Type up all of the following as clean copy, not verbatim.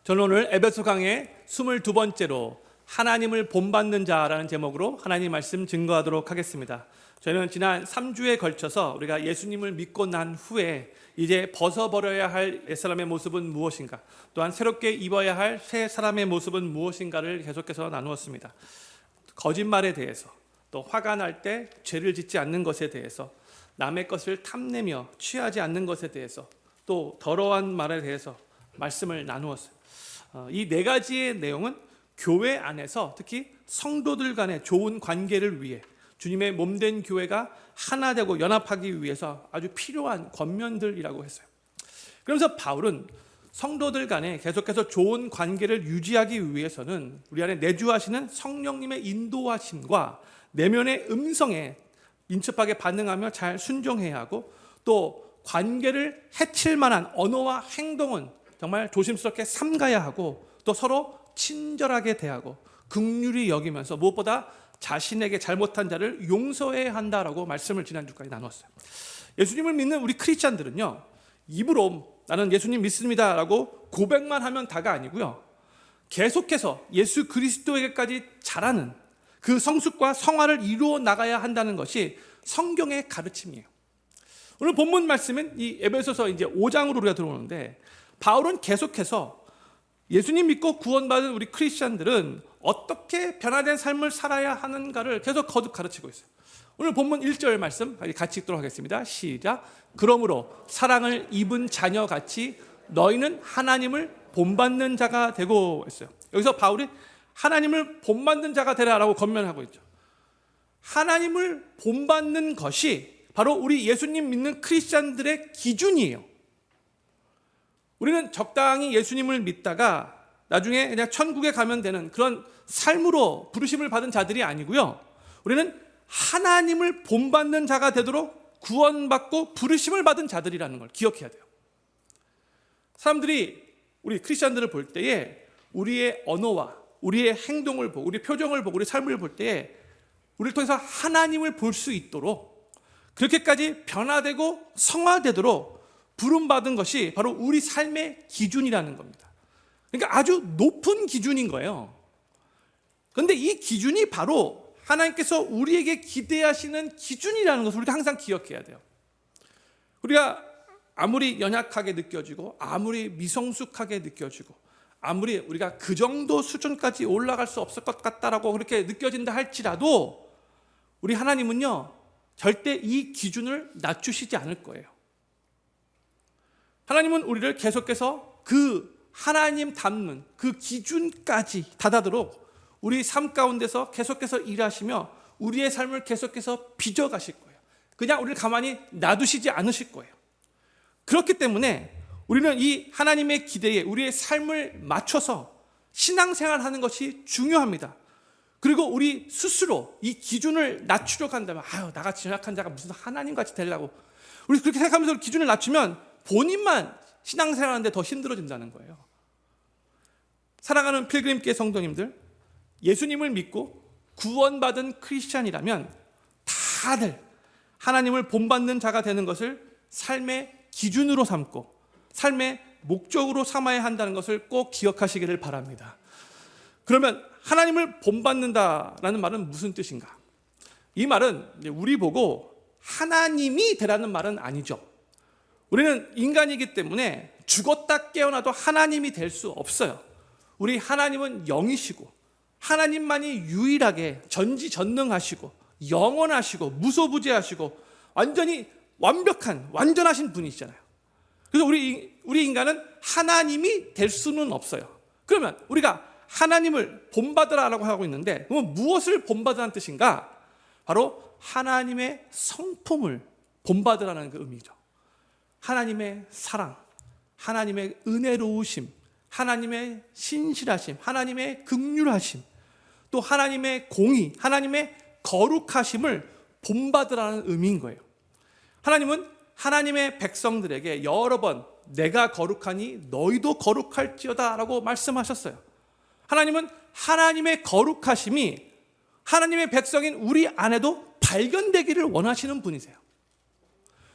저는 오늘 에베소 강의 22번째로 하나님을 본받는 자라는 제목으로 하나님 말씀 증거하도록 하겠습니다. 저희는 지난 3주에 걸쳐서 우리가 예수님을 믿고 난 후에 이제 벗어버려야 할 옛사람의 모습은 무엇인가, 또한 새롭게 입어야 할 새 사람의 모습은 무엇인가를 계속해서 나누었습니다. 거짓말에 대해서, 또 화가 날 때 죄를 짓지 않는 것에 대해서, 남의 것을 탐내며 취하지 않는 것에 대해서, 또 더러운 말에 대해서 말씀을 나누었어요. 이 네 가지의 내용은 교회 안에서 특히 성도들 간의 좋은 관계를 위해 주님의 몸된 교회가 하나 되고 연합하기 위해서 아주 필요한 권면들이라고 했어요. 그러면서 바울은 성도들 간에 계속해서 좋은 관계를 유지하기 위해서는 우리 안에 내주하시는 성령님의 인도하심과 내면의 음성에 민첩하게 반응하며 잘 순종해야 하고, 또 관계를 해칠 만한 언어와 행동은 정말 조심스럽게 삼가야 하고, 또 서로 친절하게 대하고 긍휼히 여기면서 무엇보다 자신에게 잘못한 자를 용서해야 한다라고 말씀을 지난주까지 나눴어요. 예수님을 믿는 우리 크리스찬들은요, 입으로 나는 예수님 믿습니다 라고 고백만 하면 다가 아니고요, 계속해서 예수 그리스도에게까지 자라는 그 성숙과 성화를 이루어 나가야 한다는 것이 성경의 가르침이에요. 오늘 본문 말씀은 이 에베소서 이제 5장으로 우리가 들어오는데, 바울은 계속해서 예수님 믿고 구원받은 우리 크리스찬들은 어떻게 변화된 삶을 살아야 하는가를 계속 거듭 가르치고 있어요. 오늘 본문 1절 말씀 같이 읽도록 하겠습니다. 시작. 그러므로 사랑을 입은 자녀같이 너희는 하나님을 본받는 자가 되고 했어요. 여기서 바울이 하나님을 본받는 자가 되라라고 권면하고 있죠. 하나님을 본받는 것이 바로 우리 예수님 믿는 크리스찬들의 기준이에요. 우리는 적당히 예수님을 믿다가 나중에 그냥 천국에 가면 되는 그런 삶으로 부르심을 받은 자들이 아니고요, 우리는 하나님을 본받는 자가 되도록 구원받고 부르심을 받은 자들이라는 걸 기억해야 돼요. 사람들이 우리 크리스찬들을 볼 때에 우리의 언어와 우리의 행동을 보고, 우리 표정을 보고, 우리 삶을 볼 때에 우리를 통해서 하나님을 볼 수 있도록, 그렇게까지 변화되고 성화되도록 부름받은 것이 바로 우리 삶의 기준이라는 겁니다. 그러니까 아주 높은 기준인 거예요. 그런데 이 기준이 바로 하나님께서 우리에게 기대하시는 기준이라는 것을 우리가 항상 기억해야 돼요. 우리가 아무리 연약하게 느껴지고, 아무리 미성숙하게 느껴지고, 아무리 우리가 그 정도 수준까지 올라갈 수 없을 것 같다라고 그렇게 느껴진다 할지라도, 우리 하나님은요, 절대 이 기준을 낮추시지 않을 거예요. 하나님은 우리를 계속해서 그 하나님 닮는 그 기준까지 다다도록 우리 삶 가운데서 계속해서 일하시며 우리의 삶을 계속해서 빚어가실 거예요. 그냥 우리를 가만히 놔두시지 않으실 거예요. 그렇기 때문에 우리는 이 하나님의 기대에 우리의 삶을 맞춰서 신앙생활하는 것이 중요합니다. 그리고 우리 스스로 이 기준을 낮추려고 한다면, 나같이 연약한 자가 무슨 하나님같이 되려고, 우리 그렇게 생각하면서 기준을 낮추면 본인만 신앙생활하는데 더 힘들어진다는 거예요. 사랑하는 필그림교회 성도님들, 예수님을 믿고 구원받은 크리스찬이라면 다들 하나님을 본받는 자가 되는 것을 삶의 기준으로 삼고 삶의 목적으로 삼아야 한다는 것을 꼭 기억하시기를 바랍니다. 그러면 하나님을 본받는다라는 말은 무슨 뜻인가? 이 말은 우리 보고 하나님이 되라는 말은 아니죠. 우리는 인간이기 때문에 죽었다 깨어나도 하나님이 될 수 없어요. 우리 하나님은 영이시고 하나님만이 유일하게 전지전능하시고 영원하시고 무소부재하시고 완전히 완전하신 분이시잖아요. 그래서 우리 인간은 하나님이 될 수는 없어요. 그러면 우리가 하나님을 본받으라라고 하고 있는데, 그러면 무엇을 본받으라는 뜻인가? 바로 하나님의 성품을 본받으라는 그 의미죠. 하나님의 사랑, 하나님의 은혜로우심, 하나님의 신실하심, 하나님의 긍휼하심, 또 하나님의 공의, 하나님의 거룩하심을 본받으라는 의미인 거예요. 하나님은 하나님의 백성들에게 여러 번 내가 거룩하니 너희도 거룩할지어다 라고 말씀하셨어요. 하나님은 하나님의 거룩하심이 하나님의 백성인 우리 안에도 발견되기를 원하시는 분이세요.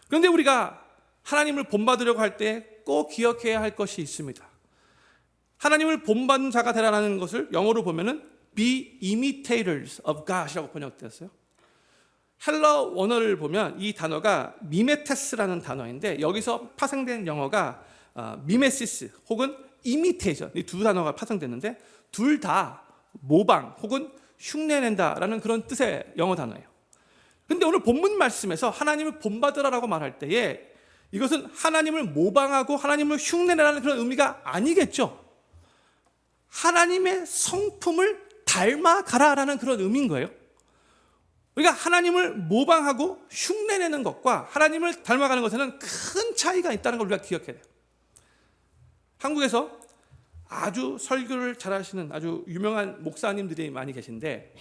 그런데 우리가 하나님을 본받으려고 할 때 꼭 기억해야 할 것이 있습니다. 하나님을 본받는 자가 되라는 것을 영어로 보면은 be imitators of God이라고 번역되었어요. 헬라 원어를 보면 이 단어가 미메테스라는 단어인데 여기서 파생된 영어가 미메시스 혹은 이미테이션, 이 두 단어가 파생됐는데 둘 다 모방 혹은 흉내낸다라는 그런 뜻의 영어 단어예요. 근데 오늘 본문 말씀에서 하나님을 본받으라라고 말할 때에 이것은 하나님을 모방하고 하나님을 흉내내라는 그런 의미가 아니겠죠. 하나님의 성품을 닮아가라라는 그런 의미인 거예요. 우리가 하나님을 모방하고 흉내내는 것과 하나님을 닮아가는 것에는 큰 차이가 있다는 걸 우리가 기억해야 돼요. 한국에서 아주 설교를 잘하시는 아주 유명한 목사님들이 많이 계신데,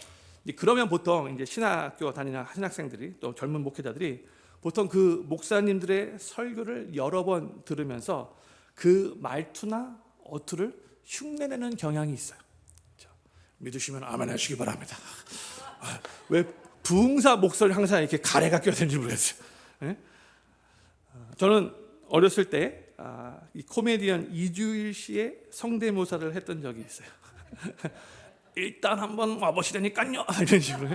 그러면 보통 이제 신학교 다니는 신학생들이 또 젊은 목회자들이 보통 그 목사님들의 설교를 여러 번 들으면서 그 말투나 어투를 흉내내는 경향이 있어요. 믿으시면 아멘 하시기 바랍니다. 왜 부흥사 목소리 항상 이렇게 가래가 껴있는지 모르겠어요. 저는 어렸을 때 이 코미디언 이주일 씨의 성대모사를 했던 적이 있어요. 일단 한번 와보시라니까요, 이런 식으로.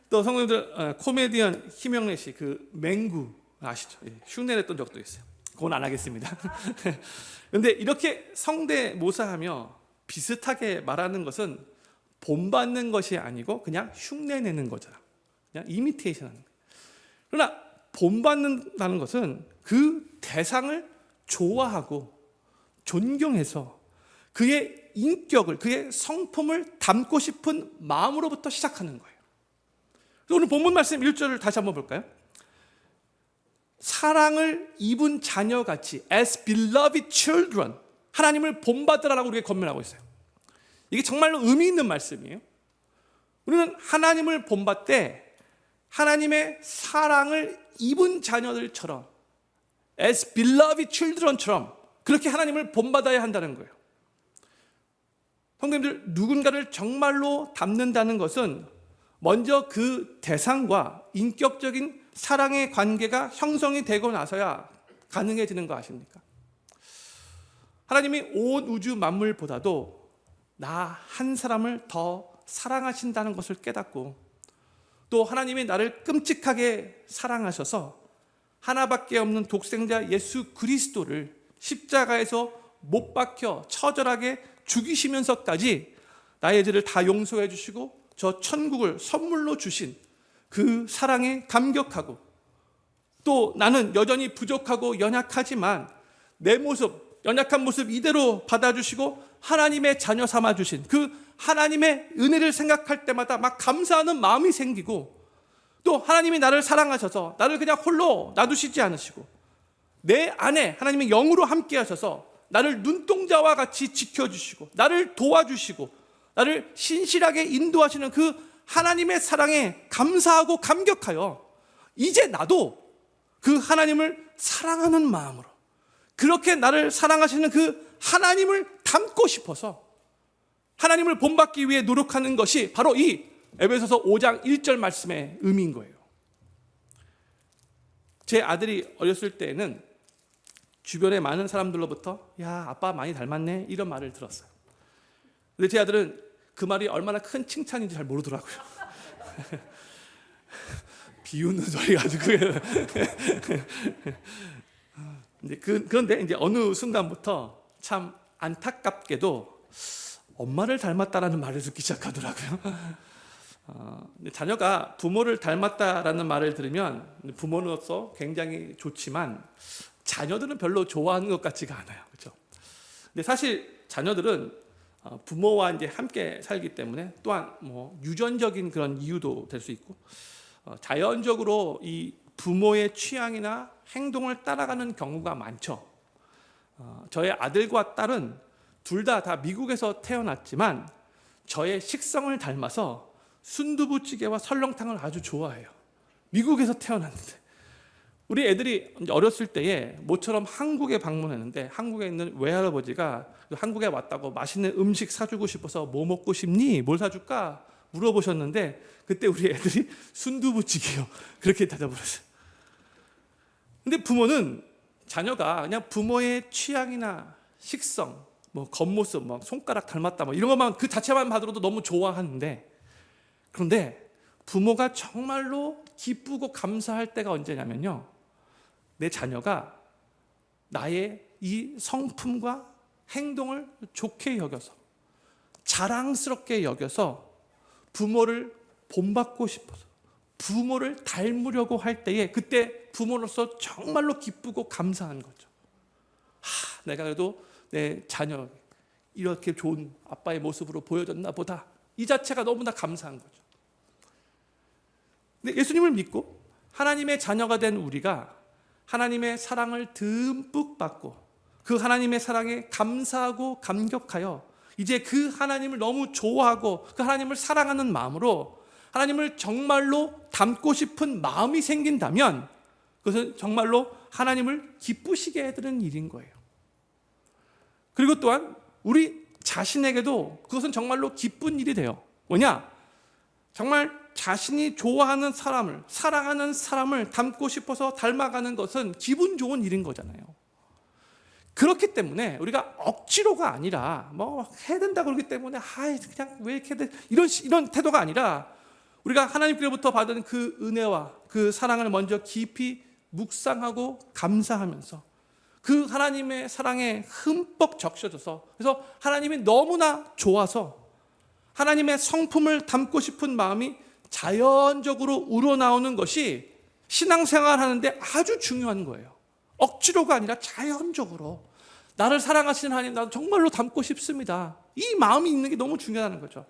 또 성도님들 코미디언 김영래 씨 그 맹구 아시죠? 흉내냈던 적도 있어요. 그건 안 하겠습니다. 그런데 이렇게 성대모사하며 비슷하게 말하는 것은 본받는 것이 아니고 그냥 흉내내는 거잖아. 그냥 이미테이션 하는 거예요. 그러나 본받는다는 것은 그 대상을 좋아하고 존경해서 그의 인격을, 그의 성품을 담고 싶은 마음으로부터 시작하는 거예요. 오늘 본문 말씀 1절을 다시 한번 볼까요? 사랑을 입은 자녀같이 as beloved children, 하나님을 본받으라라고 우리에게 권면하고 있어요. 이게 정말로 의미 있는 말씀이에요. 우리는 하나님을 본받되 하나님의 사랑을 입은 자녀들처럼 as beloved children처럼 그렇게 하나님을 본받아야 한다는 거예요. 성도님들, 누군가를 정말로 닮는다는 것은 먼저 그 대상과 인격적인 사랑의 관계가 형성이 되고 나서야 가능해지는 거 아십니까? 하나님이 온 우주 만물보다도 나 한 사람을 더 사랑하신다는 것을 깨닫고 또 하나님이 나를 끔찍하게 사랑하셔서 하나밖에 없는 독생자 예수 그리스도를 십자가에서 못 박혀 처절하게 죽이시면서까지 나의 죄를 다 용서해 주시고 저 천국을 선물로 주신 그 사랑에 감격하고 또 나는 여전히 부족하고 연약하지만 내 모습, 연약한 모습 이대로 받아주시고 하나님의 자녀 삼아주신 그 하나님의 은혜를 생각할 때마다 막 감사하는 마음이 생기고 또 하나님이 나를 사랑하셔서 나를 그냥 홀로 놔두시지 않으시고 내 안에 하나님의 영으로 함께 하셔서 나를 눈동자와 같이 지켜주시고 나를 도와주시고 나를 신실하게 인도하시는 그 하나님의 사랑에 감사하고 감격하여 이제 나도 그 하나님을 사랑하는 마음으로 그렇게 나를 사랑하시는 그 하나님을 닮고 싶어서 하나님을 본받기 위해 노력하는 것이 바로 이 에베소서 5장 1절 말씀의 의미인 거예요. 제 아들이 어렸을 때에는 주변의 많은 사람들로부터 야, 아빠 많이 닮았네 이런 말을 들었어요. 근데 제 아들은 그 말이 얼마나 큰 칭찬인지 잘 모르더라고요. 비웃는 소리 가지고. 그런데 이제 어느 순간부터 참 안타깝게도 엄마를 닮았다라는 말을 듣기 시작하더라고요. 자녀가 부모를 닮았다라는 말을 들으면 부모로서 굉장히 좋지만 자녀들은 별로 좋아하는 것 같지가 않아요. 그렇죠? 근데 사실 자녀들은 부모와 이제 함께 살기 때문에 또한 뭐 유전적인 그런 이유도 될 수 있고 자연적으로 이 부모의 취향이나 행동을 따라가는 경우가 많죠. 저의 아들과 딸은 둘 다 미국에서 태어났지만 저의 식성을 닮아서 순두부찌개와 설렁탕을 아주 좋아해요. 미국에서 태어났는데 우리 애들이 어렸을 때에 모처럼 한국에 방문했는데 한국에 있는 외할아버지가 한국에 왔다고 맛있는 음식 사주고 싶어서 뭐 먹고 싶니? 뭘 사줄까? 물어보셨는데 그때 우리 애들이 순두부찌개요. 그렇게 대답을했어요. 근데 부모는 자녀가 그냥 부모의 취향이나 식성 뭐 겉모습, 뭐 손가락 닮았다, 뭐 이런 것만 그 자체만 봐도 너무 좋아하는데, 그런데 부모가 정말로 기쁘고 감사할 때가 언제냐면요, 내 자녀가 나의 이 성품과 행동을 좋게 여겨서, 자랑스럽게 여겨서 부모를 본받고 싶어서 부모를 닮으려고 할 때에, 그때 부모로서 정말로 기쁘고 감사한 거죠. 내가 그래도 내 자녀 이렇게 좋은 아빠의 모습으로 보여줬나 보다, 이 자체가 너무나 감사한 거죠. 근데 예수님을 믿고 하나님의 자녀가 된 우리가 하나님의 사랑을 듬뿍 받고 그 하나님의 사랑에 감사하고 감격하여 이제 그 하나님을 너무 좋아하고 그 하나님을 사랑하는 마음으로 하나님을 정말로 닮고 싶은 마음이 생긴다면, 그것은 정말로 하나님을 기쁘시게 해드리는 일인 거예요. 그리고 또한 우리 자신에게도 그것은 정말로 기쁜 일이 돼요. 뭐냐? 정말 자신이 좋아하는 사람을, 사랑하는 사람을 닮고 싶어서 닮아가는 것은 기분 좋은 일인 거잖아요. 그렇기 때문에 우리가 억지로가 아니라 뭐 해야 된다 그러기 때문에 그냥 왜 이렇게 돼, 이런 태도가 아니라, 우리가 하나님께로부터 받은 그 은혜와 그 사랑을 먼저 깊이 묵상하고 감사하면서 그 하나님의 사랑에 흠뻑 적셔져서, 그래서 하나님이 너무나 좋아서 하나님의 성품을 담고 싶은 마음이 자연적으로 우러나오는 것이 신앙생활 하는데 아주 중요한 거예요. 억지로가 아니라 자연적으로 나를 사랑하시는 하나님, 나도 정말로 닮고 싶습니다, 이 마음이 있는 게 너무 중요하다는 거죠.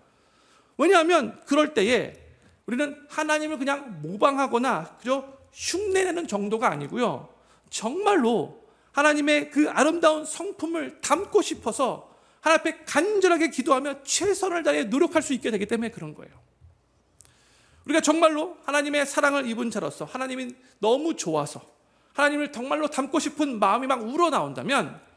왜냐하면 그럴 때에 우리는 하나님을 그냥 모방하거나 그저 흉내내는 정도가 아니고요, 정말로 하나님의 그 아름다운 성품을 담고 싶어서 하나님 앞에 간절하게 기도하며 최선을 다해 노력할 수 있게 되기 때문에 그런 거예요. 우리가 정말로 하나님의 사랑을 입은 자로서 하나님이 너무 좋아서 하나님을 정말로 닮고 싶은 마음이 막 우러나온다면,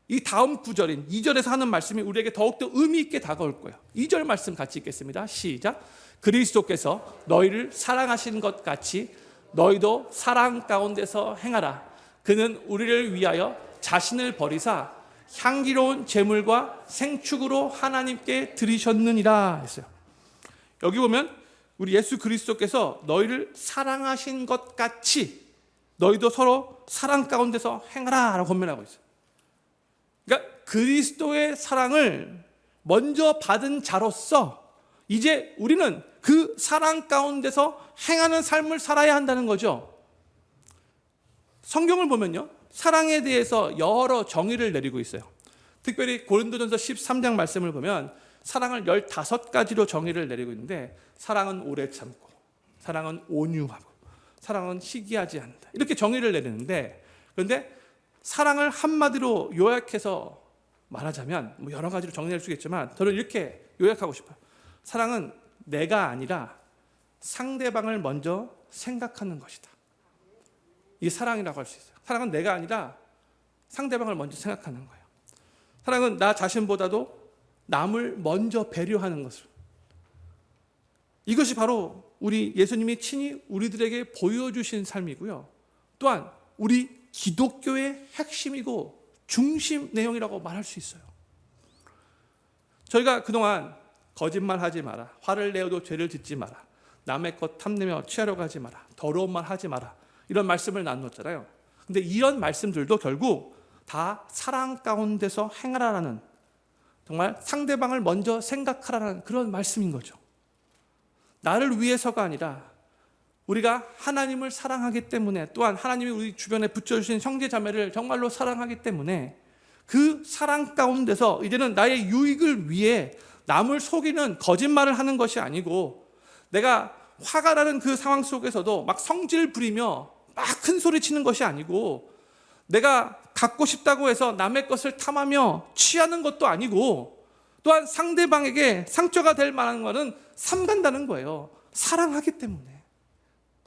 이 다음 구절인 2절에서 하는 말씀이 우리에게 더욱더 의미 있게 다가올 거예요. 2절 말씀 같이 읽겠습니다. 시작. 그리스도께서 너희를 사랑하신 것 같이 너희도 사랑 가운데서 행하라. 그는 우리를 위하여 자신을 버리사 향기로운 제물과 생축으로 하나님께 드리셨느니라 했어요. 여기 보면 우리 예수 그리스도께서 너희를 사랑하신 것 같이 너희도 서로 사랑 가운데서 행하라 라고 권면하고 있어요. 그러니까 그리스도의 사랑을 먼저 받은 자로서 이제 우리는 그 사랑 가운데서 행하는 삶을 살아야 한다는 거죠. 성경을 보면요, 사랑에 대해서 여러 정의를 내리고 있어요. 특별히 고린도전서 13장 말씀을 보면 사랑을 15가지로 정의를 내리고 있는데, 사랑은 오래 참고, 사랑은 온유하고, 사랑은 시기하지 않는다, 이렇게 정의를 내리는데, 그런데 사랑을 한마디로 요약해서 말하자면 뭐 여러 가지로 정리할 수 있겠지만 저는 이렇게 요약하고 싶어요. 사랑은 내가 아니라 상대방을 먼저 생각하는 것이다. 이게 사랑이라고 할 수 있어요. 사랑은 내가 아니라 상대방을 먼저 생각하는 거예요. 사랑은 나 자신보다도 남을 먼저 배려하는 것을, 이것이 바로 우리 예수님이 친히 우리들에게 보여주신 삶이고요, 또한 우리 기독교의 핵심이고 중심 내용이라고 말할 수 있어요. 저희가 그동안 거짓말하지 마라, 화를 내어도 죄를 짓지 마라, 남의 것 탐내며 취하려고 하지 마라, 더러운 말 하지 마라, 이런 말씀을 나누었잖아요. 근데 이런 말씀들도 결국 다 사랑 가운데서 행하라라는, 정말 상대방을 먼저 생각하라는 그런 말씀인 거죠. 나를 위해서가 아니라 우리가 하나님을 사랑하기 때문에, 또한 하나님이 우리 주변에 붙여주신 형제 자매를 정말로 사랑하기 때문에 그 사랑 가운데서 이제는 나의 유익을 위해 남을 속이는 거짓말을 하는 것이 아니고, 내가 화가 나는 그 상황 속에서도 막 성질 부리며 막 큰 소리 치는 것이 아니고, 내가 갖고 싶다고 해서 남의 것을 탐하며 취하는 것도 아니고, 또한 상대방에게 상처가 될 만한 것은 삼간다는 거예요. 사랑하기 때문에,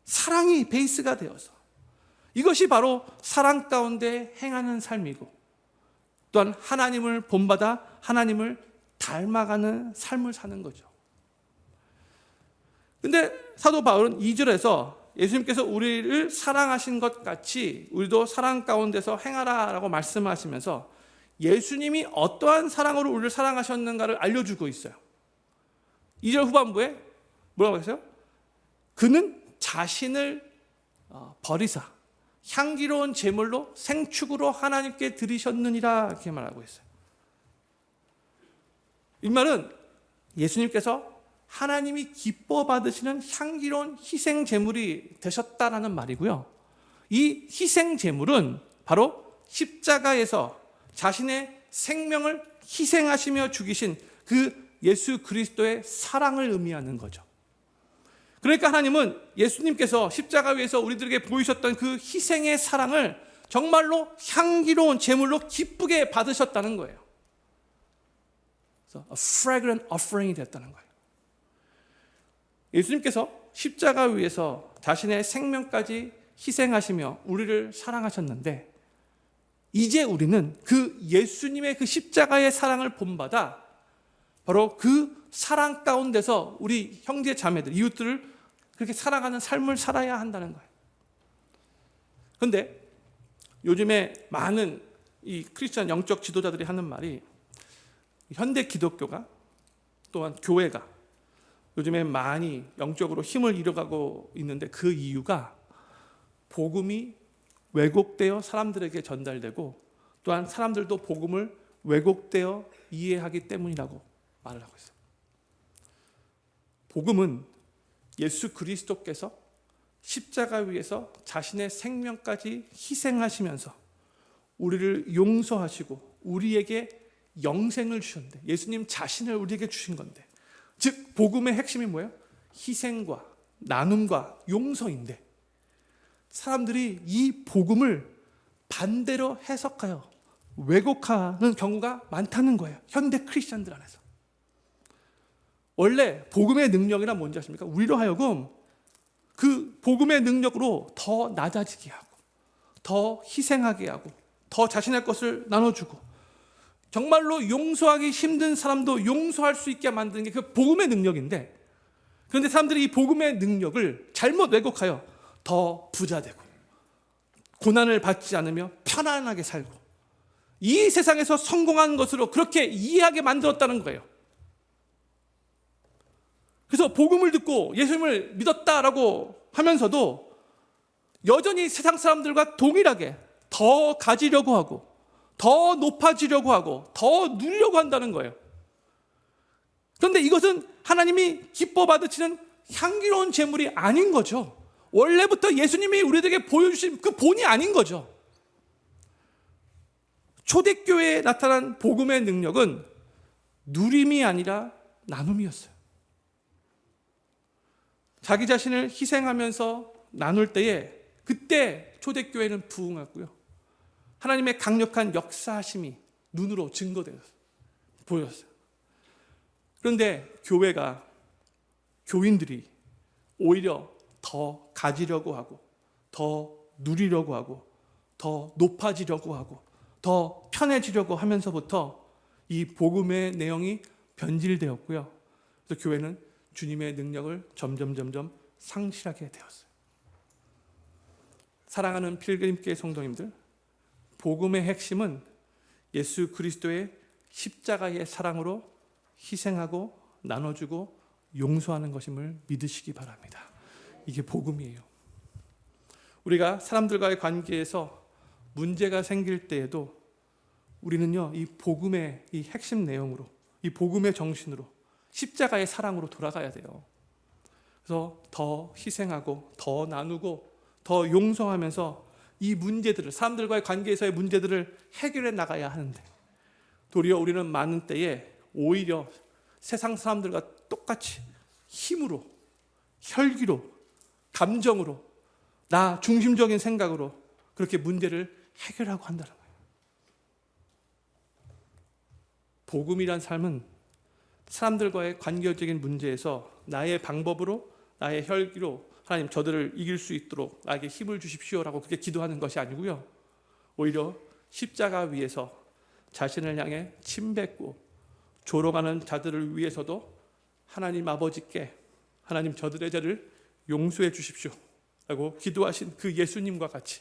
사랑이 베이스가 되어서, 이것이 바로 사랑 가운데 행하는 삶이고, 또한 하나님을 본받아 하나님을 닮아가는 삶을 사는 거죠. 근데 사도 바울은 2절에서 예수님께서 우리를 사랑하신 것 같이 우리도 사랑 가운데서 행하라 라고 말씀하시면서 예수님이 어떠한 사랑으로 우리를 사랑하셨는가를 알려주고 있어요. 2절 후반부에 뭐라고 했어요? 그는 자신을 버리사 향기로운 제물로 생축으로 하나님께 드리셨느니라, 이렇게 말하고 있어요. 이 말은 예수님께서 하나님이 기뻐 받으시는 향기로운 희생 제물이 되셨다라는 말이고요. 이 희생 제물은 바로 십자가에서 자신의 생명을 희생하시며 죽이신 그 예수 그리스도의 사랑을 의미하는 거죠. 그러니까 하나님은 예수님께서 십자가 위에서 우리들에게 보이셨던 그 희생의 사랑을 정말로 향기로운 제물로 기쁘게 받으셨다는 거예요. 그래서 a fragrant offering이 됐다는 거예요. 예수님께서 십자가 위에서 자신의 생명까지 희생하시며 우리를 사랑하셨는데, 이제 우리는 그 예수님의 그 십자가의 사랑을 본받아 바로 그 사랑 가운데서 우리 형제 자매들, 이웃들을 그렇게 사랑하는 삶을 살아야 한다는 거예요. 그런데 요즘에 많은 이 크리스천 영적 지도자들이 하는 말이, 현대 기독교가 또한 교회가 요즘에 많이 영적으로 힘을 잃어가고 있는데 그 이유가 복음이 왜곡되어 사람들에게 전달되고 또한 사람들도 복음을 왜곡되어 이해하기 때문이라고 말을 하고 있어요. 복음은 예수 그리스도께서 십자가 위에서 자신의 생명까지 희생하시면서 우리를 용서하시고 우리에게 영생을 주셨는데, 예수님 자신을 우리에게 주신 건데, 즉 복음의 핵심이 뭐예요? 희생과 나눔과 용서인데, 사람들이 이 복음을 반대로 해석하여 왜곡하는 경우가 많다는 거예요. 현대 크리스천들 안에서. 원래 복음의 능력이란 뭔지 아십니까? 우리로 하여금 그 복음의 능력으로 더 낮아지게 하고, 더 희생하게 하고, 더 자신의 것을 나눠주고, 정말로 용서하기 힘든 사람도 용서할 수 있게 만드는 게 그 복음의 능력인데, 그런데 사람들이 이 복음의 능력을 잘못 왜곡하여 더 부자되고 고난을 받지 않으며 편안하게 살고 이 세상에서 성공한 것으로 그렇게 이해하게 만들었다는 거예요. 그래서 복음을 듣고 예수님을 믿었다라고 하면서도 여전히 세상 사람들과 동일하게 더 가지려고 하고 더 높아지려고 하고 더 누리려고 한다는 거예요. 그런데 이것은 하나님이 기뻐 받으시는 향기로운 제물이 아닌 거죠. 원래부터 예수님이 우리들에게 보여주신 그 본이 아닌 거죠. 초대교회에 나타난 복음의 능력은 누림이 아니라 나눔이었어요. 자기 자신을 희생하면서 나눌 때에 그때 초대교회는 부흥했고요. 하나님의 강력한 역사하심이 눈으로 증거되었어요. 보였어요. 그런데 교회가, 교인들이 오히려 더 가지려고 하고 더 누리려고 하고 더 높아지려고 하고 더 편해지려고 하면서부터 이 복음의 내용이 변질되었고요. 그래서 교회는 주님의 능력을 점점 상실하게 되었어요. 사랑하는 필그림교회 성도님들, 복음의 핵심은 예수 그리스도의 십자가의 사랑으로 희생하고 나눠주고 용서하는 것임을 믿으시기 바랍니다. 이게 복음이에요. 우리가 사람들과의 관계에서 문제가 생길 때에도 우리는요, 이 복음의 이 핵심 내용으로, 이 복음의 정신으로, 십자가의 사랑으로 돌아가야 돼요. 그래서 더 희생하고 더 나누고 더 용서하면서 이 문제들을, 사람들과의 관계에서의 문제들을 해결해 나가야 하는데, 도리어 우리는 많은 때에 오히려 세상 사람들과 똑같이 힘으로, 혈기로, 감정으로, 나 중심적인 생각으로 그렇게 문제를 해결하고 한다는 거예요. 복음이란 삶은 사람들과의 관계적인 문제에서 나의 방법으로, 나의 혈기로 하나님 저들을 이길 수 있도록 나에게 힘을 주십시오라고 그렇게 기도하는 것이 아니고요. 오히려 십자가 위에서 자신을 향해 침뱉고 조롱하는 자들을 위해서도 하나님 아버지께 하나님 저들의 죄를 용서해 주십시오 라고 기도하신 그 예수님과 같이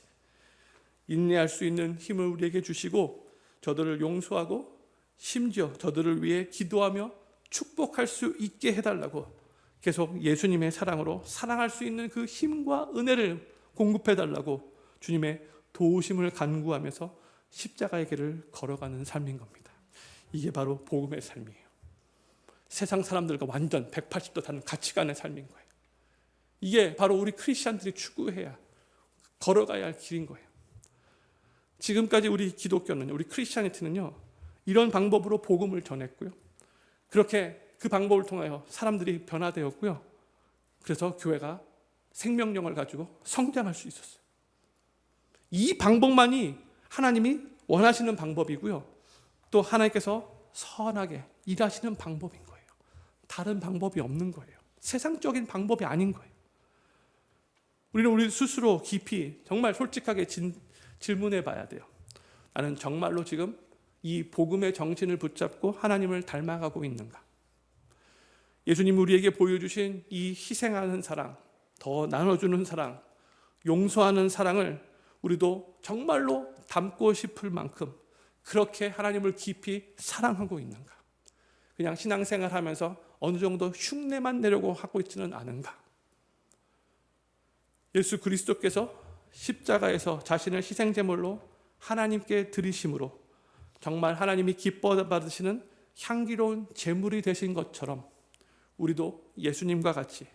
인내할 수 있는 힘을 우리에게 주시고 저들을 용서하고 심지어 저들을 위해 기도하며 축복할 수 있게 해달라고 계속 예수님의 사랑으로 사랑할 수 있는 그 힘과 은혜를 공급해달라고 주님의 도우심을 간구하면서 십자가의 길을 걸어가는 삶인 겁니다. 이게 바로 복음의 삶이에요. 세상 사람들과 완전 180도 다른 가치관의 삶인 거예요. 이게 바로 우리 크리스찬들이 추구해야 걸어가야 할 길인 거예요. 지금까지 우리 기독교는, 우리 크리스찬이티는요, 이런 방법으로 복음을 전했고요. 그렇게 그 방법을 통하여 사람들이 변화되었고요. 그래서 교회가 생명력을 가지고 성장할 수 있었어요. 이 방법만이 하나님이 원하시는 방법이고요. 또 하나님께서 선하게 일하시는 방법인 거예요. 다른 방법이 없는 거예요. 세상적인 방법이 아닌 거예요. 우리는 우리 스스로 깊이 정말 솔직하게 질문해 봐야 돼요. 나는 정말로 지금 이 복음의 정신을 붙잡고 하나님을 닮아가고 있는가? 예수님이 우리에게 보여주신 이 희생하는 사랑, 더 나눠주는 사랑, 용서하는 사랑을 우리도 정말로 담고 싶을 만큼 그렇게 하나님을 깊이 사랑하고 있는가? 그냥 신앙생활 하면서 어느 정도 흉내만 내려고 하고 있지는 않은가? 예수 그리스도께서 십자가에서 자신을 희생제물로 하나님께 드리심으로 정말 하나님이 기뻐 받으시는 향기로운 제물이 되신 것처럼 우리도 예수님과 같이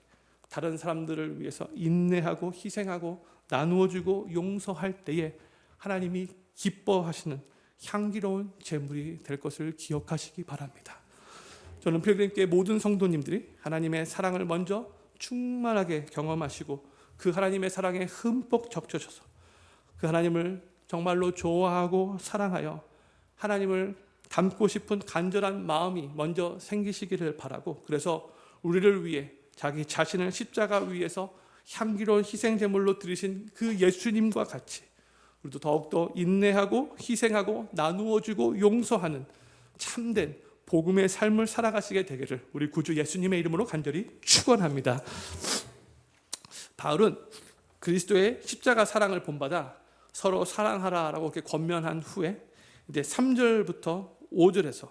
다른 사람들을 위해서 인내하고 희생하고 나누어주고 용서할 때에 하나님이 기뻐하시는 향기로운 제물이 될 것을 기억하시기 바랍니다. 저는 필그림교회 모든 성도님들이 하나님의 사랑을 먼저 충만하게 경험하시고 그 하나님의 사랑에 흠뻑 적셔져서 그 하나님을 정말로 좋아하고 사랑하여 하나님을 닮고 싶은 간절한 마음이 먼저 생기시기를 바라고, 그래서 우리를 위해 자기 자신을 십자가 위에서 향기로운 희생제물로 드리신 그 예수님과 같이 우리도 더욱더 인내하고 희생하고 나누어주고 용서하는 참된 복음의 삶을 살아가시게 되기를 우리 구주 예수님의 이름으로 간절히 축원합니다. 바울은 그리스도의 십자가 사랑을 본받아 서로 사랑하라라고 이렇게 권면한 후에 이제 3절부터 5절에서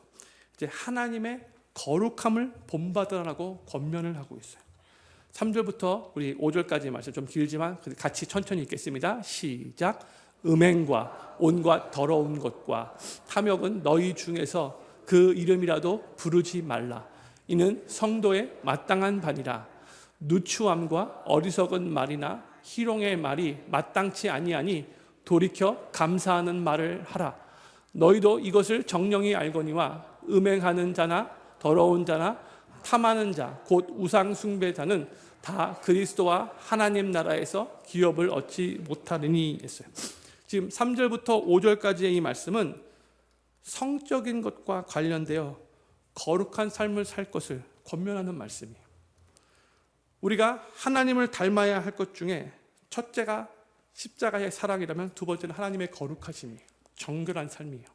이제 하나님의 거룩함을 본받으라고 권면을 하고 있어요. 3절부터 우리 5절까지 말씀 좀 길지만 같이 천천히 읽겠습니다. 시작. 음행과 온갖 더러운 것과 탐욕은 너희 중에서 그 이름이라도 부르지 말라. 이는 성도의 마땅한 바니라. 누추함과 어리석은 말이나 희롱의 말이 마땅치 아니하니 돌이켜 감사하는 말을 하라. 너희도 이것을 정령이 알거니와 음행하는 자나 더러운 자나 탐하는 자 곧 우상 숭배자는 다 그리스도와 하나님 나라에서 기업을 얻지 못하리니 했어요. 지금 3절부터 5절까지의 이 말씀은 성적인 것과 관련되어 거룩한 삶을 살 것을 권면하는 말씀이에요. 우리가 하나님을 닮아야 할 것 중에 첫째가 십자가의 사랑이라면 두 번째는 하나님의 거룩하심이에요. 정결한 삶이에요.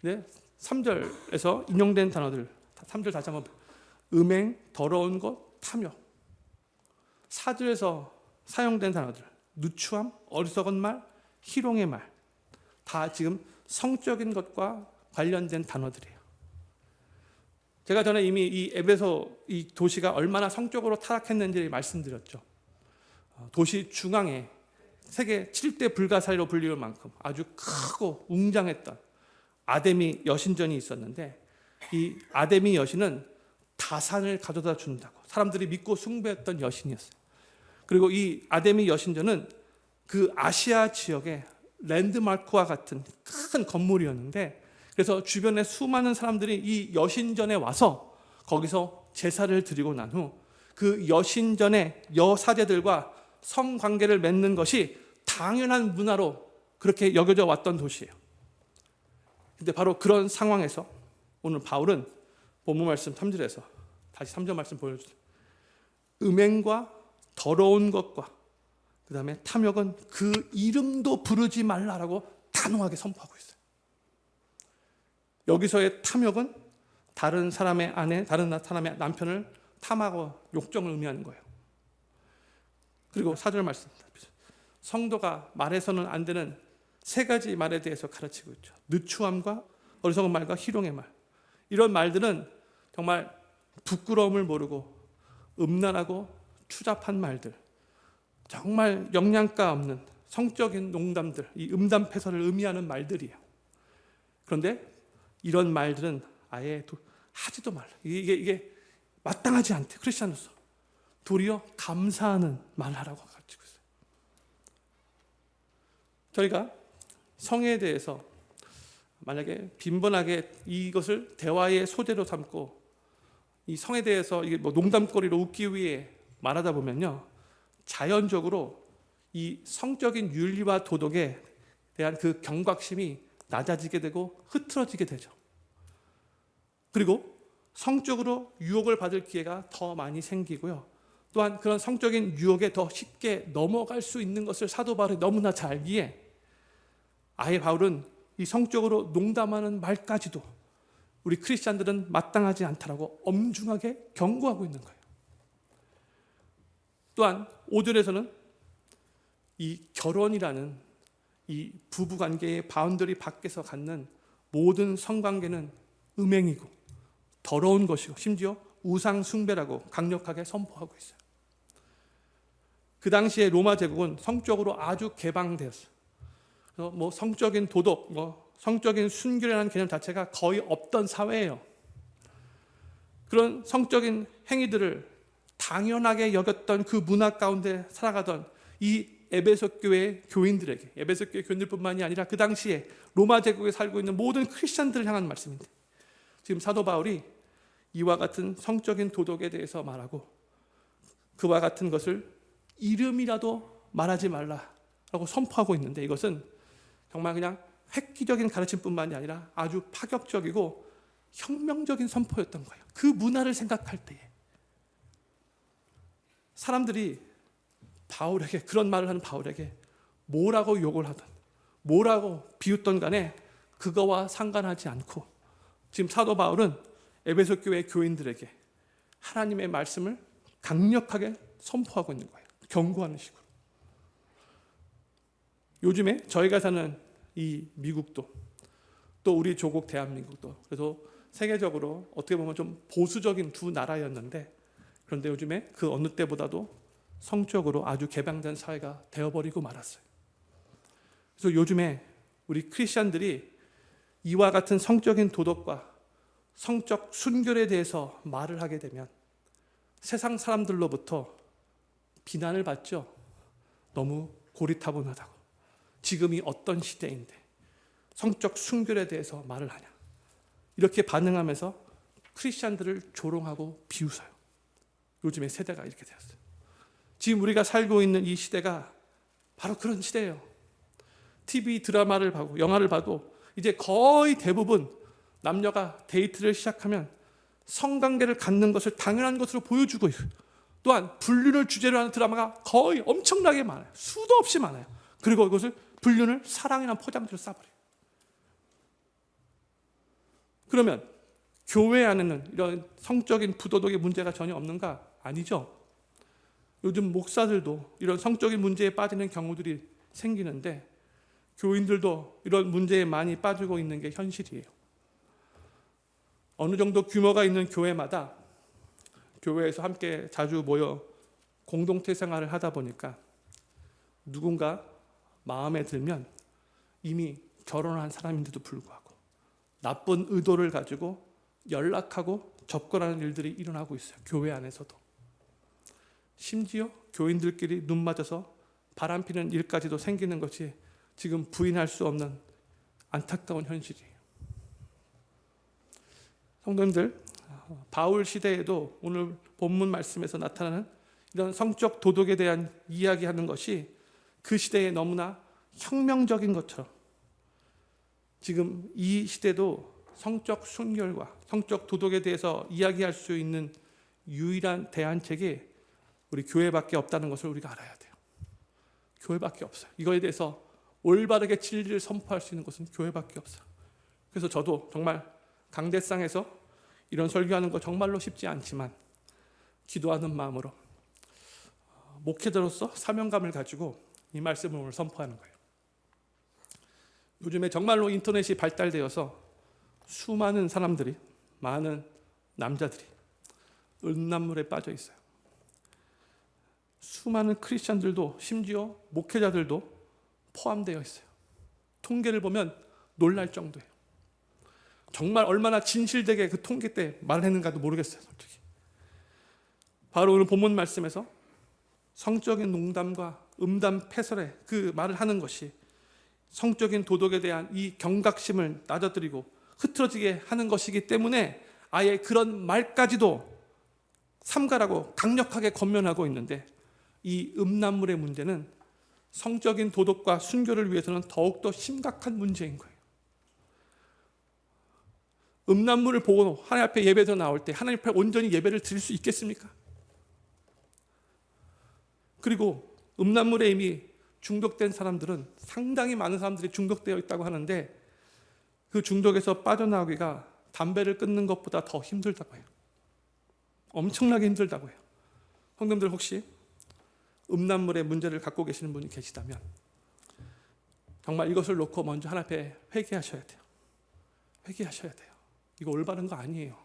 네, 3절에서 인용된 단어들 3절 다시 한번 음행, 더러운 것, 탐욕. 4절에서 사용된 단어들 누추함, 어리석은 말, 희롱의 말. 다 지금 성적인 것과 관련된 단어들이에요. 제가 전에 이미 이 에베소 이 도시가 얼마나 성적으로 타락했는지 말씀드렸죠. 도시 중앙에 세계 7대 불가사리로 불리울 만큼 아주 크고 웅장했던 아데미 여신전이 있었는데, 이 아데미 여신은 다산을 가져다 준다고 사람들이 믿고 숭배했던 여신이었어요. 그리고 이 아데미 여신전은 그 아시아 지역의 랜드마크와 같은 큰 건물이었는데, 그래서 주변에 수많은 사람들이 이 여신전에 와서 거기서 제사를 드리고 난 후 그 여신전의 여사제들과 성관계를 맺는 것이 당연한 문화로 그렇게 여겨져 왔던 도시예요. 근데 바로 그런 상황에서 오늘 바울은 본문 말씀 3절에서 다시 3절 말씀 보여주세요. 음행과 더러운 것과 그 다음에 탐욕은 그 이름도 부르지 말라라고 단호하게 선포하고 있어요. 여기서의 탐욕은 다른 사람의 아내, 다른 사람의 남편을 탐하고 욕정을 의미하는 거예요. 그리고 4절 말씀, 성도가 말해서는 안 되는 세 가지 말에 대해서 가르치고 있죠. 느추함과 어리석은 말과 희롱의 말. 이런 말들은 정말 부끄러움을 모르고 음란하고 추잡한 말들, 정말 영양가 없는 성적인 농담들, 이 음담패설을 의미하는 말들이에요. 그런데 이런 말들은 아예 하지도 말라. 이게 마땅하지 않대. 크리스천으로서 도리어 감사하는 말을 하라고 가르치고 있어요. 저희가 성에 대해서 만약에 빈번하게 이것을 대화의 소재로 삼고 이 성에 대해서 이게 뭐 농담거리로 웃기 위해 말하다 보면요, 자연적으로 이 성적인 윤리와 도덕에 대한 그 경각심이 낮아지게 되고 흐트러지게 되죠. 그리고 성적으로 유혹을 받을 기회가 더 많이 생기고요. 또한 그런 성적인 유혹에 더 쉽게 넘어갈 수 있는 것을 사도 바울이 너무나 잘 알기에 아예 바울은 이 성적으로 농담하는 말까지도 우리 크리스찬들은 마땅하지 않다라고 엄중하게 경고하고 있는 거예요. 또한 5절에서는 이 결혼이라는 이 부부관계의 바운더리 밖에서 갖는 모든 성관계는 음행이고 더러운 것이고 심지어 우상 숭배라고 강력하게 선포하고 있어요. 그 당시에 로마 제국은 성적으로 아주 개방되었어요. 그래서 뭐 성적인 도덕, 성적인 순결이라는 개념 자체가 거의 없던 사회예요. 그런 성적인 행위들을 당연하게 여겼던 그 문화 가운데 살아가던 이 에베소 교회 교인들에게, 에베소 교회 교인들뿐만이 아니라 그 당시에 로마 제국에 살고 있는 모든 크리스천들을 향한 말씀인데, 지금 사도 바울이 이와 같은 성적인 도덕에 대해서 말하고 그와 같은 것을 이름이라도 말하지 말라라고 선포하고 있는데, 이것은 정말 그냥 획기적인 가르침뿐만이 아니라 아주 파격적이고 혁명적인 선포였던 거예요. 그 문화를 생각할 때에 사람들이 바울에게, 그런 말을 하는 바울에게 뭐라고 욕을 하든 뭐라고 비웃던 간에 그거와 상관하지 않고 지금 사도 바울은 에베소 교회 교인들에게 하나님의 말씀을 강력하게 선포하고 있는 거예요. 경고하는 식으로. 요즘에 저희가 사는 이 미국도, 또 우리 조국 대한민국도, 그래서 세계적으로 어떻게 보면 좀 보수적인 두 나라였는데, 그런데 요즘에 그 어느 때보다도 성적으로 아주 개방된 사회가 되어버리고 말았어요. 그래서 요즘에 우리 크리스천들이 이와 같은 성적인 도덕과 성적 순결에 대해서 말을 하게 되면 세상 사람들로부터 비난을 받죠. 너무 고리타분하다고. 지금이 어떤 시대인데 성적 순결에 대해서 말을 하냐. 이렇게 반응하면서 크리스천들을 조롱하고 비웃어요. 요즘의 세대가 이렇게 되었어요. 지금 우리가 살고 있는 이 시대가 바로 그런 시대예요. TV 드라마를 봐도, 영화를 봐도 이제 거의 대부분 남녀가 데이트를 시작하면 성관계를 갖는 것을 당연한 것으로 보여주고 있어요. 또한 불륜을 주제로 하는 드라마가 거의 엄청나게 많아요. 수도 없이 많아요. 그리고 이것을 불륜을 사랑이라는 포장지로 싸버려요. 그러면 교회 안에는 이런 성적인 부도덕의 문제가 전혀 없는가? 아니죠. 요즘 목사들도 이런 성적인 문제에 빠지는 경우들이 생기는데 교인들도 이런 문제에 많이 빠지고 있는 게 현실이에요. 어느 정도 규모가 있는 교회마다 교회에서 함께 자주 모여 공동체 생활을 하다 보니까 누군가 마음에 들면 이미 결혼한 사람인데도 불구하고 나쁜 의도를 가지고 연락하고 접근하는 일들이 일어나고 있어요. 교회 안에서도. 심지어 교인들끼리 눈 맞아서 바람피는 일까지도 생기는 것이 지금 부인할 수 없는 안타까운 현실이에요. 성도님들, 바울 시대에도 오늘 본문 말씀에서 나타나는 이런 성적 도덕에 대한 이야기하는 것이 그 시대에 너무나 혁명적인 것처럼 지금 이 시대도 성적 순결과 성적 도덕에 대해서 이야기할 수 있는 유일한 대안책이 우리 교회밖에 없다는 것을 우리가 알아야 돼요. 교회밖에 없어요. 이거에 대해서 올바르게 진리를 선포할 수 있는 곳은 교회밖에 없어요. 그래서 저도 정말 강대상에서 이런 설교하는 거 정말로 쉽지 않지만 기도하는 마음으로 목회자로서 사명감을 가지고 이 말씀을 오늘 선포하는 거예요. 요즘에 정말로 인터넷이 발달되어서 수많은 사람들이, 많은 남자들이 음란물에 빠져 있어요. 수많은 크리스천들도, 심지어 목회자들도 포함되어 있어요. 통계를 보면 놀랄 정도예요. 정말 얼마나 진실되게 그 통계 때 말했는가도 모르겠어요, 솔직히. 바로 오늘 본문 말씀에서 성적인 농담과 음담 패설의 그 말을 하는 것이 성적인 도덕에 대한 이 경각심을 낮아뜨리고 흐트러지게 하는 것이기 때문에 아예 그런 말까지도 삼가라고 강력하게 권면하고 있는데, 이 음란물의 문제는 성적인 도덕과 순교를 위해서는 더욱더 심각한 문제인 거예요. 음란물을 보고 하나님 앞에 예배에서 나올 때 하나님 앞에 온전히 예배를 드릴 수 있겠습니까? 그리고 음란물에 이미 중독된 사람들은, 상당히 많은 사람들이 중독되어 있다고 하는데, 그 중독에서 빠져나오기가 담배를 끊는 것보다 더 힘들다고 해요. 엄청나게 힘들다고 해요. 성도님들, 혹시 음란물의 문제를 갖고 계시는 분이 계시다면 정말 이것을 놓고 먼저 하나님 앞에 회개하셔야 돼요. 회개하셔야 돼요. 이거 올바른 거 아니에요.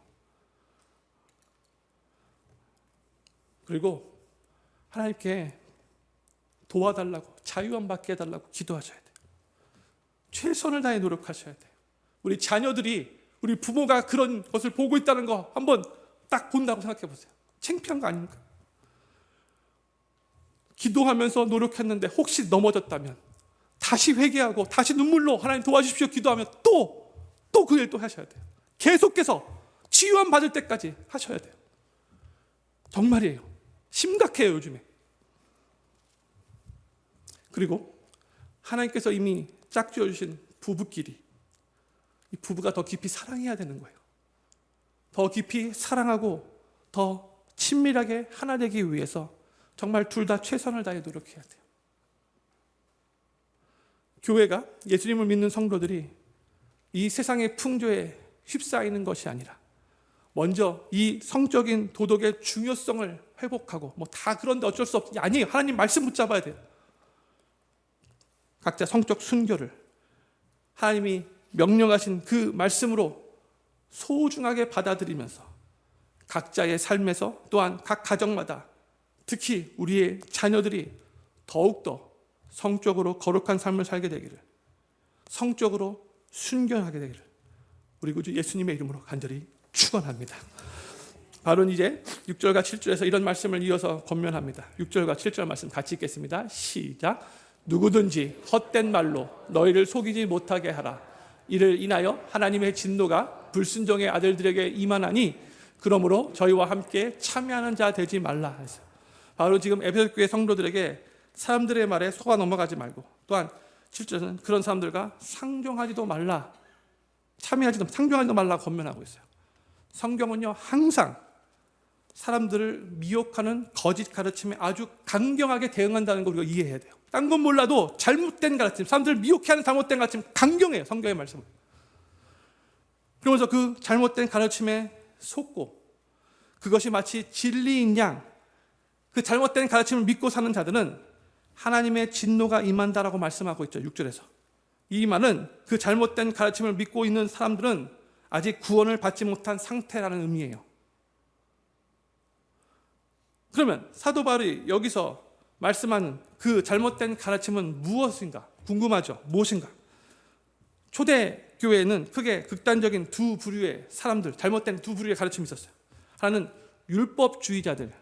그리고 하나님께 도와달라고, 자유함 받게 해달라고 기도하셔야 돼요. 최선을 다해 노력하셔야 돼요. 우리 자녀들이, 우리 부모가 그런 것을 보고 있다는 거 한번 딱 본다고 생각해 보세요. 창피한 거 아닙니까? 기도하면서 노력했는데 혹시 넘어졌다면 다시 회개하고 다시 눈물로 하나님 도와주십시오 기도하면 또 그 일 또 하셔야 돼요. 계속해서 치유함 받을 때까지 하셔야 돼요. 정말이에요. 심각해요, 요즘에. 그리고 하나님께서 이미 짝지어 주신 부부끼리, 이 부부가 더 깊이 사랑해야 되는 거예요. 더 깊이 사랑하고 더 친밀하게 하나 되기 위해서 정말 둘 다 최선을 다해 노력해야 돼요. 교회가, 예수님을 믿는 성도들이 이 세상의 풍조에 휩싸이는 것이 아니라 먼저 이 성적인 도덕의 중요성을 회복하고, 뭐 다 그런데 어쩔 수 없지, 아니에요. 하나님 말씀 붙잡아야 돼요. 각자 성적 순교를 하나님이 명령하신 그 말씀으로 소중하게 받아들이면서 각자의 삶에서, 또한 각 가정마다, 특히 우리의 자녀들이 더욱더 성적으로 거룩한 삶을 살게 되기를, 성적으로 순결하게 되기를 우리 구주 예수님의 이름으로 간절히 축원합니다. 바로 이제 6절과 7절에서 이런 말씀을 이어서 권면합니다. 6절과 7절 말씀 같이 읽겠습니다. 시작. 누구든지 헛된 말로 너희를 속이지 못하게 하라. 이를 인하여 하나님의 진노가 불순종의 아들들에게 임하나니 그러므로 저희와 함께 참여하는 자 되지 말라. 바로 지금 에베소 교회 성도들에게 사람들의 말에 속아 넘어가지 말고, 또한 7절은 그런 사람들과 상종하지도 말라, 상종하지도 말라 권면하고 있어요. 성경은요, 항상 사람들을 미혹하는 거짓 가르침에 아주 강경하게 대응한다는 걸 우리가 이해해야 돼요. 딴 건 몰라도 잘못된 가르침, 사람들을 미혹해 하는 잘못된 가르침 강경해요, 성경의 말씀은. 그러면서 그 잘못된 가르침에 속고 그것이 마치 진리인 양, 그 잘못된 가르침을 믿고 사는 자들은 하나님의 진노가 임한다라고 말씀하고 있죠. 6절에서. 이 말은 그 잘못된 가르침을 믿고 있는 사람들은 아직 구원을 받지 못한 상태라는 의미예요. 그러면 사도 바울이 여기서 말씀하는 그 잘못된 가르침은 무엇인가 궁금하죠. 무엇인가? 초대교회에는 크게 극단적인 두 부류의 사람들, 잘못된 두 부류의 가르침이 있었어요. 하나는 율법주의자들.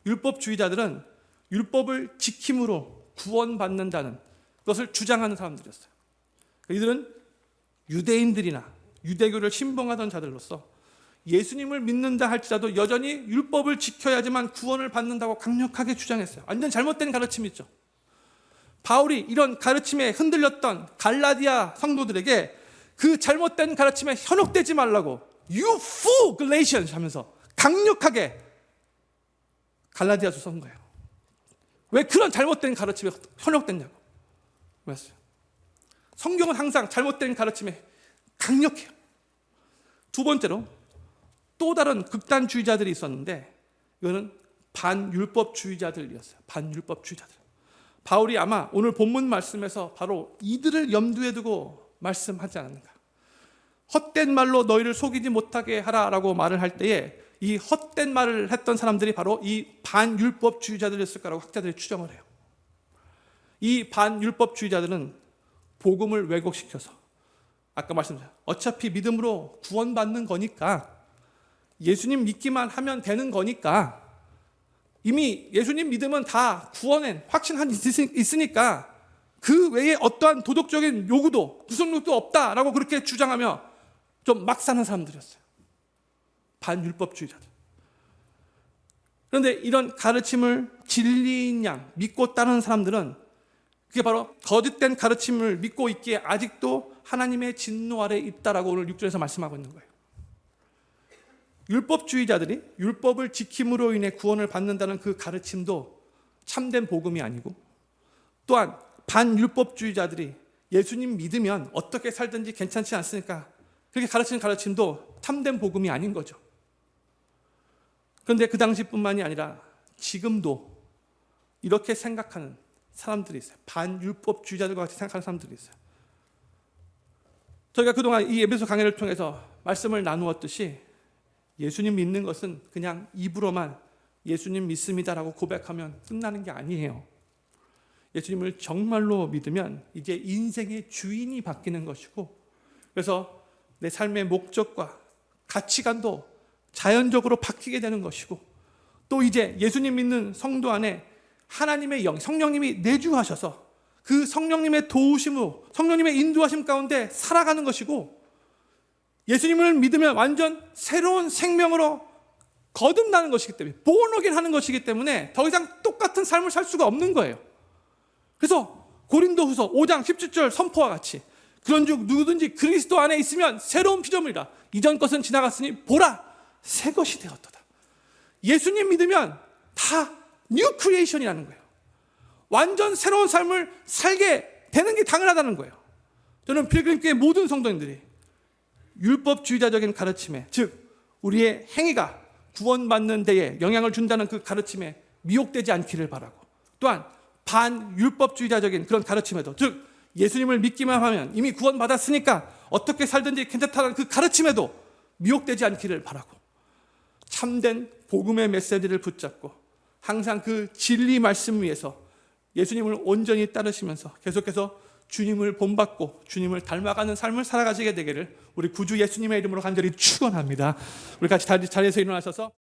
율법주의자들은 율법을 지킴으로 구원받는다는 것을 주장하는 사람들이었어요. 이들은 유대인들이나 유대교를 신봉하던 자들로서 예수님을 믿는다 할지라도 여전히 율법을 지켜야지만 구원을 받는다고 강력하게 주장했어요. 완전 잘못된 가르침이죠. 바울이 이런 가르침에 흔들렸던 갈라디아 성도들에게 그 잘못된 가르침에 현혹되지 말라고 You fool Galatians 하면서 강력하게 갈라디아서 쓴 거예요. 왜 그런 잘못된 가르침에 현혹됐냐고 그랬어요. 성경은 항상 잘못된 가르침에 강력해요. 두 번째로 또 다른 극단주의자들이 있었는데, 이거는 반율법주의자들이었어요. 반율법주의자들. 바울이 아마 오늘 본문 말씀에서 바로 이들을 염두에 두고 말씀하지 않았는가. 헛된 말로 너희를 속이지 못하게 하라라고 말을 할 때에 이 헛된 말을 했던 사람들이 바로 이 반율법주의자들이었을 거라고 학자들이 추정을 해요. 이 반율법주의자들은 복음을 왜곡시켜서 아까 말씀드린 어차피 믿음으로 구원받는 거니까 예수님 믿기만 하면 되는 거니까 이미 예수님 믿으면 다 구원엔 확신한 있으니까 그 외에 어떠한 도덕적인 요구도 구속력도 없다라고 그렇게 주장하며 좀 막 사는 사람들이었어요. 반율법주의자들. 그런데 이런 가르침을 진리인 양 믿고 따르는 사람들은 그게 바로 거짓된 가르침을 믿고 있기에 아직도 하나님의 진노 아래 있다라고 오늘 6절에서 말씀하고 있는 거예요. 율법주의자들이 율법을 지킴으로 인해 구원을 받는다는 그 가르침도 참된 복음이 아니고, 또한 반율법주의자들이 예수님 믿으면 어떻게 살든지 괜찮지 않습니까? 그렇게 가르치는 가르침도 참된 복음이 아닌 거죠. 그런데 그 당시뿐만이 아니라 지금도 이렇게 생각하는 사람들이 있어요. 반율법주의자들과 같이 생각하는 사람들이 있어요. 저희가 그동안 이 에베소 강해를 통해서 말씀을 나누었듯이 예수님 믿는 것은 그냥 입으로만 예수님 믿습니다라고 고백하면 끝나는 게 아니에요. 예수님을 정말로 믿으면 이제 인생의 주인이 바뀌는 것이고, 그래서 내 삶의 목적과 가치관도 자연적으로 바뀌게 되는 것이고, 또 이제 예수님 믿는 성도 안에 하나님의 영, 성령님이 내주하셔서 그 성령님의 도우심으로, 성령님의 인도하심 가운데 살아가는 것이고, 예수님을 믿으면 완전 새로운 생명으로 거듭나는 것이기 때문에, born again 하는 것이기 때문에 더 이상 똑같은 삶을 살 수가 없는 거예요. 그래서 고린도후서 5장 17절 선포와 같이 그런즉 누구든지 그리스도 안에 있으면 새로운 피조물이라, 이전 것은 지나갔으니 보라 새 것이 되었도다. 예수님 믿으면 다 뉴 크리에이션이라는 거예요. 완전 새로운 삶을 살게 되는 게 당연하다는 거예요. 저는 필그림교회 모든 성도님들이 율법주의자적인 가르침에, 즉 우리의 행위가 구원받는 데에 영향을 준다는 그 가르침에 미혹되지 않기를 바라고, 또한 반율법주의자적인 그런 가르침에도, 즉 예수님을 믿기만 하면 이미 구원받았으니까 어떻게 살든지 괜찮다는 그 가르침에도 미혹되지 않기를 바라고, 참된 복음의 메시지를 붙잡고 항상 그 진리 말씀 위에서 예수님을 온전히 따르시면서 계속해서 주님을 본받고 주님을 닮아가는 삶을 살아가시게 되기를 우리 구주 예수님의 이름으로 간절히 축원합니다. 우리 같이 자리에서 일어나셔서